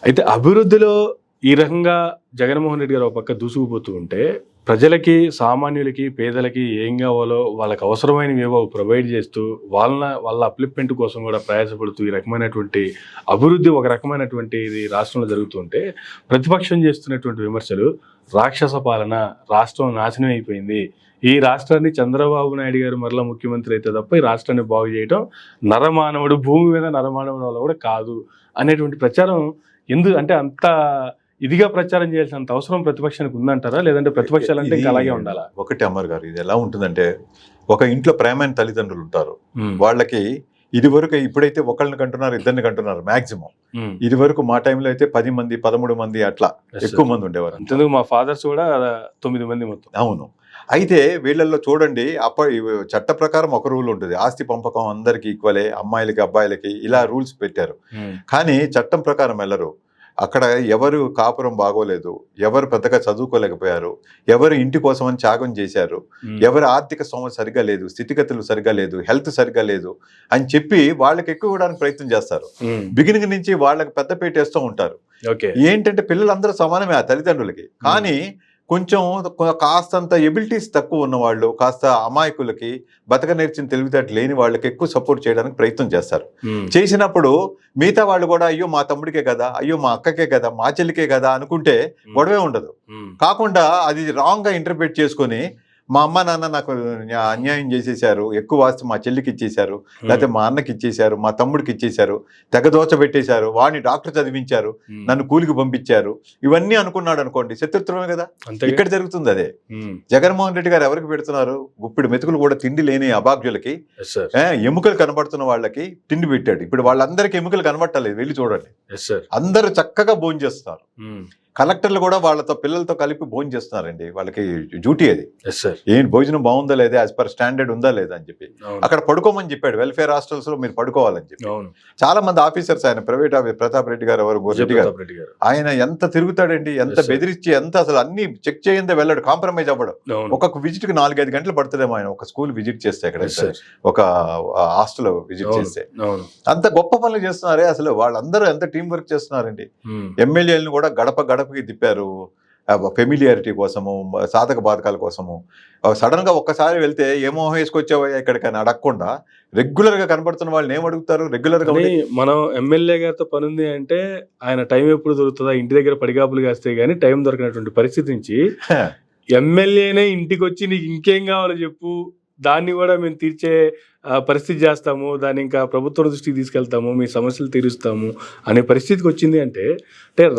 అయితే అభివృద్ధిలో ఈ రకంగా జగన్మోహన్ రెడ్డి గారు ఒక పక్క దూసుకుపోతూ ఉంటే, ప్రజలకి, సామాన్యులకి, పేదలకి ఏం కావాలో వాళ్ళకి అవసరమైనవి ఏవో ప్రొవైడ్ చేస్తూ, వాళ్ళ అప్లిప్మెంట్ కోసం కూడా ప్రయాసపడుతూ ఈ రకమైనటువంటి అభివృద్ధి ఒక రకమైనటువంటిది రాష్ట్రంలో జరుగుతుంటే, ప్రతిపక్షం చేస్తున్నటువంటి విమర్శలు రాక్షస పాలన, రాష్ట్రం నాశనం అయిపోయింది, ఈ రాష్ట్రాన్ని చంద్రబాబు నాయుడు గారు మరలా ముఖ్యమంత్రి అయితే తప్ప ఈ రాష్ట్రాన్ని బాగు చేయడం నరమానవుడు, భూమి మీద నరమానవుడు వల్ల కూడా కాదు అనేటువంటి ప్రచారం అంటే అంత ఇదిగా ప్రచారం చేయాల్సినంత అవసరం ప్రతిపక్షానికి ఉందంటారా? లేదంటే ప్రతిపక్షాలు అంటే ఇంకా అలాగే ఉండాలా? ఒకటి అమర్ గారు, ఇది ఎలా ఉంటుందంటే, ఒక ఇంట్లో ప్రేమైన తల్లిదండ్రులు ఉంటారు. వాళ్ళకి ఇది వరకు ఇప్పుడైతే ఒకళ్ళని కంటున్నారు, ఇద్దరిని కంటున్నారు మాక్సిమం. ఇది వరకు మా టైంలో అయితే 10 మంది 13 మంది అట్లా ఎక్కువ మంది ఉండేవారు. అంతేందుకు మా ఫాదర్స్ కూడా 9 మంది మొత్తం. అవును. అయితే వీళ్ళల్లో చూడండి, చట్ట ప్రకారం ఒక రూల్ ఉంటుంది, ఆస్తి పంపకం అందరికి ఈక్వలే, అమ్మాయిలకి అబ్బాయిలకి ఇలా రూల్స్ పెట్టారు. కానీ చట్టం ప్రకారం వెళ్ళరు. అక్కడ ఎవరు కాపురం బాగోలేదు, ఎవరు పెద్దగా చదువుకోలేకపోయారు, ఎవరు ఇంటి కోసం అని త్యాగం చేశారు, ఎవరి ఆర్థిక స్తోమత సరిగ్గా లేదు, స్థితిగతులు సరిగ్గా లేదు, హెల్త్ సరిగ్గా లేదు అని చెప్పి వాళ్ళకి ఎక్కువ ఇవ్వడానికి ప్రయత్నం చేస్తారు. బిగినింగ్ నుంచి వాళ్ళకి పెద్ద వేస్తూ ఉంటారు. ఏంటంటే పిల్లలందరూ సమానమే ఆ తల్లిదండ్రులకి, కానీ కొంచెం కాస్తంత ఎబిలిటీస్ తక్కువ ఉన్నవాళ్ళు, కాస్త అమాయకులకి, బతక నేర్చిన తెలివితేటలు లేని వాళ్ళకి ఎక్కువ సపోర్ట్ చేయడానికి ప్రయత్నం చేస్తారు. చేసినప్పుడు మిగతా వాళ్ళు కూడా అయ్యో మా తమ్ముడికే కదా, అయ్యో మా అక్కకే కదా, మా చెల్లికే కదా అనుకుంటే గొడవే ఉండదు. కాకుండా అది రాంగ్ గా ఇంటర్ప్రిట్ చేసుకొని, మా అమ్మ నాన్న నాకు అన్యాయం చేసేసారు, ఎక్కువ ఆస్తి మా చెల్లికి ఇచ్చేశారు, లేకపోతే మా అన్నకి ఇచ్చేశారు, మా తమ్ముడికి ఇచ్చేశారు, తెగదోచ పెట్టేశారు, వాడిని డాక్టర్ చదివించారు, నన్ను కూలికి పంపించారు, ఇవన్నీ అనుకున్నాడు అనుకోండి, శత్రుత్వమే కదా. ఇక్కడ జరుగుతుంది అదే. జగన్మోహన్ రెడ్డి గారు ఎవరికి పెడుతున్నారు? గుప్పిడి మెతుకులు కూడా తిండి లేని అభాగ్యులకి, ఎముకలు కనబడుతున్న వాళ్ళకి తిండి పెట్టాడు. ఇప్పుడు వాళ్ళందరికీ ఎముకలు కనబట్టలేదు, వెళ్ళి చూడండి, అందరూ చక్కగా భోజనం చేస్తున్నారు. కలెక్టర్లు కూడా వాళ్ళతో పిల్లలతో కలిపి భోజనం చేస్తున్నారండి, వాళ్ళకి డ్యూటీ అది. ఏంటి భోజనం బాగుందా లేదా, యాజ్ పర్ స్టాండర్డ్ ఉందా లేదా అని చెప్పి అక్కడ పడుకోమని చెప్పాడు. వెల్ఫేర్ హాస్టల్స్ లో మీరు పడుకోవాలని చెప్పి చాలా మంది ఆఫీసర్స్, ఆయన ప్రైవేట్ ప్రతాప్ రెడ్డి గారు, ఎవరు రెడ్డి గారు, ఆయన ఎంత తిరుగుతాడండి, ఎంత బెదిరించి, ఎంత అసలు అన్ని చెక్ చేయందే వెళ్ళాడు, కాంప్రమైజ్ అవ్వడం. ఒక్కొక్క విజిట్ కి 4-5 గంటలు పడుతుందేమో ఆయన ఒక స్కూల్ విజిట్ చేస్తే, ఇక్కడ ఒక హాస్టల్ విజిట్ చేస్తే. అంత గొప్ప పనులు చేస్తున్నారే అసలు. వాళ్ళందరూ ఎంత టీం వర్క్ చేస్తున్నారండి. ఎమ్మెల్యేలను కూడా గడప గడపకి తిప్పారు, ఫెమిలియారిటీ కోసము, సాధక బాధకాల కోసము. సడన్ గా ఒక్కసారి వెళ్తే ఏమో వేసుకొచ్చావా ఇక్కడికైనా అడగకుండా రెగ్యులర్ గా కనబడుతున్న వాళ్ళని ఏం అడుగుతారు? రెగ్యులర్ గా మనం ఎమ్మెల్యే గారితో పనుంది అంటే ఆయన టైం ఎప్పుడు దొరుకుతుందా, ఇంటి దగ్గర పడిగాపులు కాస్తే గానీ టైం దొరికినటువంటి పరిస్థితి నుంచి ఎమ్మెల్యేనే ఇంటికి వచ్చి నీకు ఇంకేం కావాలో చెప్పు, దాన్ని కూడా మేము తీర్చే పరిస్థితి చేస్తాము, దాన్ని ఇంకా ప్రభుత్వం దృష్టికి తీసుకెళ్తాము, మీ సమస్యలు తీరుస్తాము అనే పరిస్థితికి వచ్చింది అంటే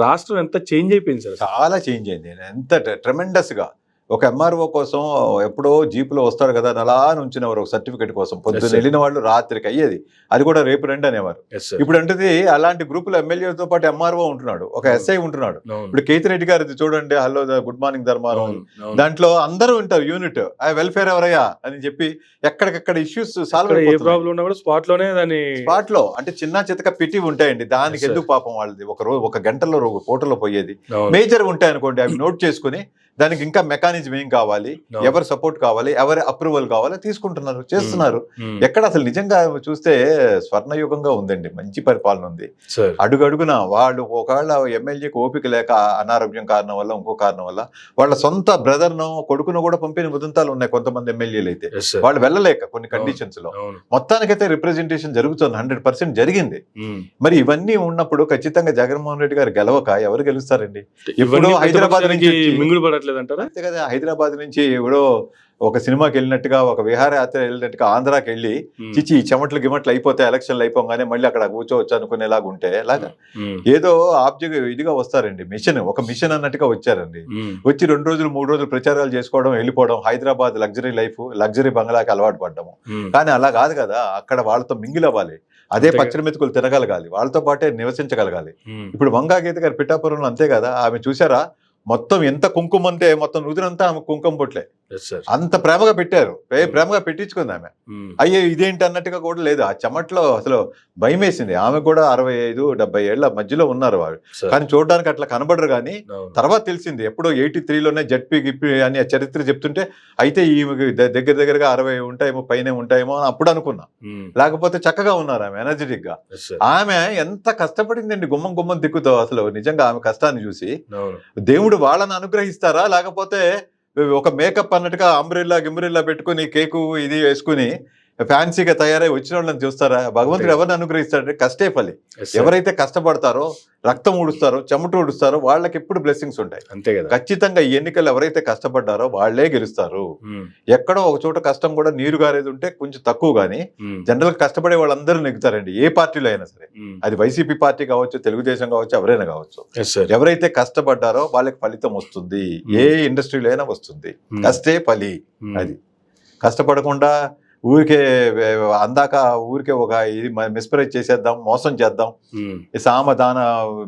రాష్ట్రం ఎంత చేంజ్ అయిపోయింది సార్. చాలా చేంజ్ అయింది, ఎంత ట్రెమెండస్ గా. ఒక ఎంఆర్ఓ కోసం ఎప్పుడో జీపులో వస్తారు కదా, అలా నుంచినవారు ఒక సర్టిఫికేట్ కోసం. పొద్దున్న వెళ్ళిన వాళ్ళు రాత్రికి అయ్యేది, అది కూడా రేపు రండి అనేవారు. ఇప్పుడు అంటే అలాంటి గ్రూపులో ఎమ్మెల్యేతో పాటు ఎంఆర్ఓ ఉంటున్నాడు, ఒక ఎస్ఐ ఉంటున్నాడు. ఇప్పుడు కేతిరెడ్డి గారు చూడండి, హలో గుడ్ మార్నింగ్ ధర్మారం, దాంట్లో అందరూ ఉంటారు యూనిట్. వెల్ఫేర్ ఎవరయ్యా అని చెప్పి ఎక్కడికక్కడ ఇష్యూస్ సాల్వ్ స్పాట్ లోనే, దాన్ని స్పాట్ లో అంటే చిన్న చితక పెట్టి ఉంటాయండి. దానికి ఎందుకు పాపం వాళ్ళది ఒక గంటలో పూటలో పోయేది. మేజర్ ఉంటాయి అనుకోండి, అవి నోట్ చేసుకుని దానికి ఇంకా మెకానిజం ఏం కావాలి, ఎవరు సపోర్ట్ కావాలి, ఎవరి అప్రూవల్ కావాలి తీసుకుంటున్నారు, చేస్తున్నారు. ఎక్కడ అసలు నిజంగా చూస్తే స్వర్ణయుగంగా ఉందండి, మంచి పరిపాలన ఉంది. అడుగడుగున వాళ్ళు ఒకవేళ ఎమ్మెల్యేకి ఓపిక లేక అనారోగ్యం కారణం వల్ల, ఇంకో కారణం వల్ల వాళ్ళ సొంత బ్రదర్ను కొడుకును కూడా పంపిన ఉదంతాలు ఉన్నాయి కొంతమంది ఎమ్మెల్యేలు అయితే. వాళ్ళు వెళ్ళలేక కొన్ని కండిషన్స్ లో. మొత్తానికైతే రిప్రజెంటేషన్ జరుగుతుంది, 100% జరిగింది. మరి ఇవన్నీ ఉన్నప్పుడు ఖచ్చితంగా జగన్మోహన్ రెడ్డి గారు గెలవక ఎవరు గెలుస్తారండి? ఇప్పుడు హైదరాబాద్ నుంచి అంతే కదా, హైదరాబాద్ నుంచి ఎవడో ఒక సినిమాకి వెళ్ళినట్టుగా, ఒక విహారయాత్ర వెళ్ళినట్టుగా ఆంధ్రాకి వెళ్ళి చిచ్చి చెమట్లు గిమట్లు అయిపోతే ఎలక్షన్లు అయిపోగానే మళ్ళీ అక్కడ కూర్చోవచ్చు అనుకునేలాగా ఉంటే ఎలాగా? ఏదో ఇదిగా వస్తారండి, ఒక మిషన్ అన్నట్టుగా వచ్చారండి. వచ్చి 2 రోజులు 3 రోజులు ప్రచారాలు చేసుకోవడం, వెళ్ళిపోవడం, హైదరాబాద్ లగ్జరీ లైఫ్, లగ్జరీ బంగ్లాకి అలవాటు పడ్డము. కానీ అలా కాదు కదా, అక్కడ వాళ్ళతో మింగిల్ అవ్వాలి, అదే పచ్చడి మెతుకులు తినగలగాలి, వాళ్ళతో పాటే నివసించగలగాలి. ఇప్పుడు వంగా గీత గారు పిఠాపురంలో అంతే కదా, ఆమె చూసారా, మొత్తం ఎంత కుంకుమ అంటే మొత్తం నుదురంతా ఆమె కుంకుమ పొట్లే. Yes, sir. అంత ప్రేమగా పెట్టారు, ప్రేమగా పెట్టించుకుంది ఆమె. అయ్యో ఇదేంటి అన్నట్టుగా కూడా లేదు. ఆ చెమట్లో అసలు భయం వేసింది. ఆమె కూడా 65-70 ఏళ్ల మధ్యలో ఉన్నారు వాళ్ళు, Sir. కానీ చూడడానికి అట్లా కనబడరు. కానీ అవును. తర్వాత తెలిసింది ఎప్పుడో 83లోనే జడ్పీ గిప్పి అని ఆ చరిత్ర చెప్తుంటే అయితే ఈమెకి దగ్గరగా 60 ఉంటాయేమో, పైన ఉంటాయేమో అని అప్పుడు అనుకున్నా. లేకపోతే చక్కగా ఉన్నారు ఆమె, ఎనర్జెటిక్ గా. Yes, sir. ఆమె ఎంత కష్టపడిందండి గుమ్మం దిక్కుతో. అసలు నిజంగా ఆమె కష్టాన్ని చూసి అవును. దేవుడు వాళ్ళని అనుగ్రహిస్తారా, లేకపోతే ఒక మేకప్ అన్నట్టుగా గిమ్రిల్లా పెట్టుకుని కేకు ఇది వేసుకుని ఫ్యాన్సీగా తయారై వచ్చిన వాళ్ళని చూస్తారా? భగవంతుడు ఎవరిని అనుగ్రహిస్తాడంటే కష్టే ఫలి. Yes, sir. ఎవరైతే కష్టపడతారో, రక్తం ఊడుస్తారో, చెమట ఊడుస్తారో వాళ్ళకి ఎప్పుడు బ్లెస్సింగ్స్ ఉంటాయి. అంతే కదా. ఖచ్చితంగా ఈ ఎన్నికలు ఎవరైతే కష్టపడ్డారో వాళ్ళే గెలుస్తారు. ఎక్కడో ఒక చోట కష్టం కూడా నీరు గారేది ఉంటే కొంచెం తక్కువ, కానీ జనరల్ గా కష్టపడే వాళ్ళందరూ నెగ్గుతారండి, ఏ పార్టీలో అయినా సరే. అది వైసీపీ పార్టీ కావచ్చు, తెలుగుదేశం కావచ్చు, ఎవరైనా కావచ్చు. Yes, sir. ఎవరైతే కష్టపడ్డారో వాళ్ళకి ఫలితం వస్తుంది. ఏ ఇండస్ట్రీలో అయినా వస్తుంది. కష్టే ఫలి. అది కష్టపడకుండా ఊరికే అందాక ఊరికే ఒక ఇది మిస్ప్రైజ్ చేసేద్దాం, మోసం చేద్దాం, ఈ సామధాన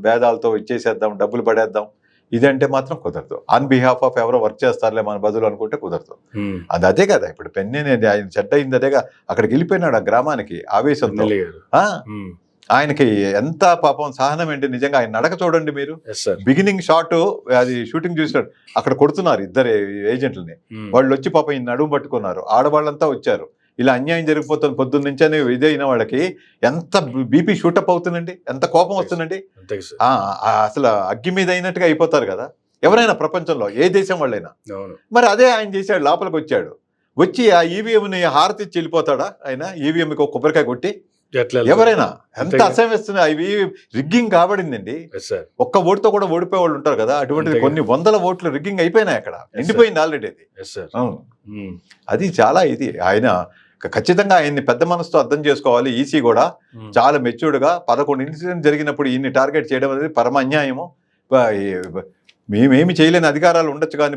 భేదాలతో ఇచ్చేసేద్దాం, డబ్బులు పడేద్దాం, ఇదంటే మాత్రం కుదరదు. ఆన్ బిహాఫ్ ఆఫ్ ఎవరో వర్క్ చేస్తారులే మన బదులు అనుకుంటే కుదరదు. అది అదే కదా ఇప్పుడు పెన్నేని ఆయన చెడ్డ అయింది అదేగా. అక్కడికి వెళ్ళిపోయినాడు ఆ గ్రామానికి ఆవేశంతో. ఆయనకి ఎంత పాపం సహనం ఏంటి నిజంగా. ఆయన నడక చూడండి మీరు. బిగినింగ్ షాట్ అది షూటింగ్ చూసినాడు, అక్కడ కొడుతున్నారు ఇద్దరు ఏజెంట్లని. వాళ్ళు వచ్చి పాపం ఈ నడుము పట్టుకున్నారు, ఆడవాళ్ళంతా వచ్చారు. ఇలా అన్యాయం జరిగిపోతుంది పొద్దున్న నుంచి అని ఇదైన వాళ్ళకి ఎంత బీపీ షూటప్ అవుతుందండి, ఎంత కోపం వస్తుందండి. అసలు అగ్గి మీద అయినట్టుగా అయిపోతారు కదా ఎవరైనా ప్రపంచంలో, ఏ దేశం వాళ్ళైనా. మరి అదే ఆయన చేశాడు, లోపలికి వచ్చాడు. వచ్చి ఆ ఈవీఎంని హారతి ఇచ్చి వెళ్ళిపోతాడా ఆయన? ఈవీఎంకి ఒక కొబ్బరికాయ కొట్టి ఎవరైనా ఎంత అసహ్యం వేస్తుంది. అవి రిగ్గింగ్ కాబడిందండి. ఒక్క ఓటుతో కూడా ఓడిపోయే వాళ్ళు ఉంటారు కదా, అటువంటిది కొన్ని వందల ఓట్లు రిగ్గింగ్ అయిపోయినాయి అక్కడ, నిండిపోయింది ఆల్రెడీ అది. అది చాలా ఇది. ఆయన ఖచ్చితంగా ఆయన్ని పెద్ద మనసుతో అర్థం చేసుకోవాలి. ఈసీ కూడా చాలా మెచ్యూర్డ్ గా 11 ఇన్సిడెంట్ జరిగినప్పుడు ఈయన్ని టార్గెట్ చేయడం అనేది పరమ అన్యాయము. మేమేమి చేయలేని అధికారాలు ఉండొచ్చు కానీ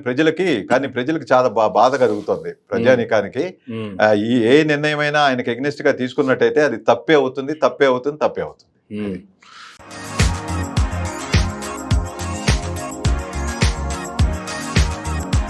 ప్రజలకి చాలా బాధ కలుగుతుంది ప్రజానీకానికి. ఈ ఏ నిర్ణయమైనా ఆయనకి ఎగ్నెస్ట్ గా తీసుకున్నట్టయితే అది తప్పే అవుతుంది.